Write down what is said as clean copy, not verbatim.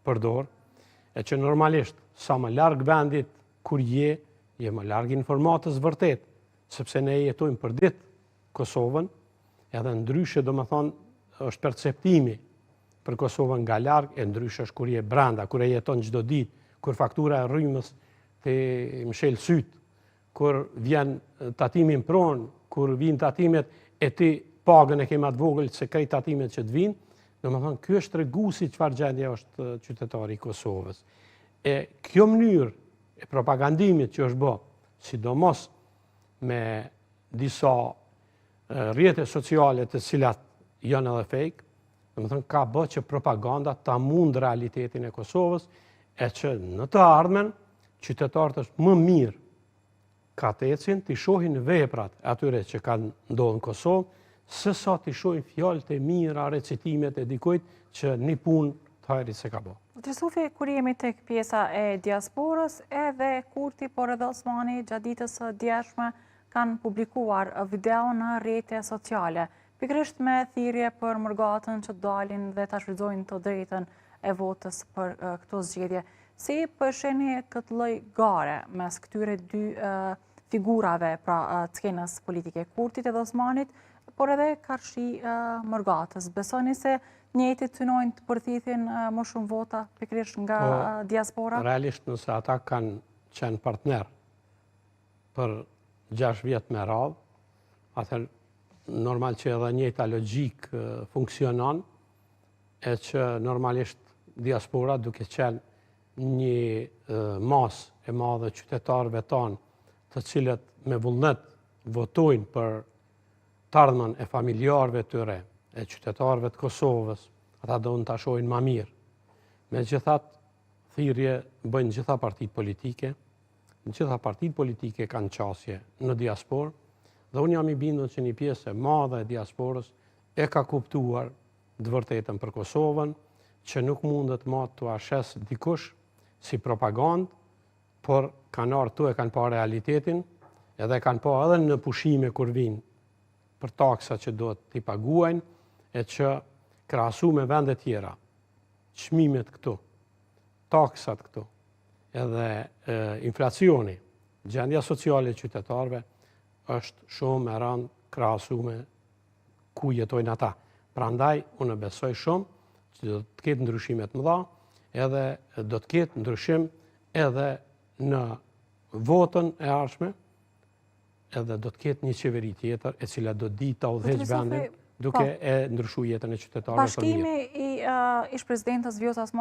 përdor, e që normalisht sa më larg vendit kur je më larg informatës vërtet, sepse ne jetojmë për ditë Kosovën, edhe ndryshe do më thonë është perceptimi për Kosovën nga larg, e ndryshe është kur je brenda, kur e jeton çdo ditë, kur faktura e rrymës të mshel syt, kur vjen tatimi në pronë, kur vijnë tatimet e ti pagën e ke më të vogël se krejt tatimet që të vinë, do më thonë, kjo është treguesi çfarë gjendje është qytetari i Kosovës. E kjo mënyrë e propagandimit që është bë, sidomos me disa rrjete sociale të cilat janë edhe fake, do më thonë, ka bë që propaganda ta mund realitetin e Kosovës, e që në të ardhmen qytetarët është më mirë ka të ecin të shohin veprat atyre që kanë ndodhur në Kosovë, sësa të shohin fjalët e mira, recitimet e dikujt që një punë të hajrit se ka bë. Jusufi, kur jemi tek pjesa e diasporës, edhe Kurti, por edhe Osmani, gjatë ditës së djeshme, kanë publikuar video në rrjete sociale, pikërisht me thirrje për mërgatën që dalin dhe ta shfrytëzojnë të drejtën e votës për këto zgjedhje. Si përsheni këtë lloj gare mes këtyre dy figurave, pra skenës politike, Kurtit edhe Osmanit, por edhe karshi mërgatës? Besoni se njëjtit synojnë të përthithin më shumë vota pikërisht nga diaspora? Realisht nëse ata kanë qenë partner për 6 vjet me radhë, atëherë normal që edhe njëjta logjik funksionon, e që normalisht diaspora duke qenë një masë e madhe qytetarëve tanë, të cilët me vullnet votojnë për të ardhmen e familjarëve tyre, e qytetarëve të Kosovës, ata do në të shohin ma mirë. Megjithatë, thirrje bëjnë gjitha partitë politike, gjitha partitë politike kanë qasje në diasporë, dhe unë jam i bindur që një pjesë e madhe e diasporës e ka kuptuar të vërtetën për Kosovën, që nuk mundet ma të ashes dikush si propagandë, por kanë ardhur tu e kanë pa realitetin, edhe kanë pa edhe në pushime kur vinë për taksa që do t'i paguajnë, e që krahasu me vende tjera, çmimet këtu, taksat këtu, edhe inflacioni, gjendja sociale e qytetarëve është shumë e rëndë krahasu me ku jetojnë ata. Prandaj, unë besoj shumë që do të ketë ndryshime të mëdha, edhe do të ketë ndryshim edhe në votën e ardhshme, edhe do të ketë një qeveri tjetër e cila do di ta udhëheqë vendin duke e ndryshuar jetën e qytetarëve për mirë. Bashkimi i ish-presidentës Vjosa Osmani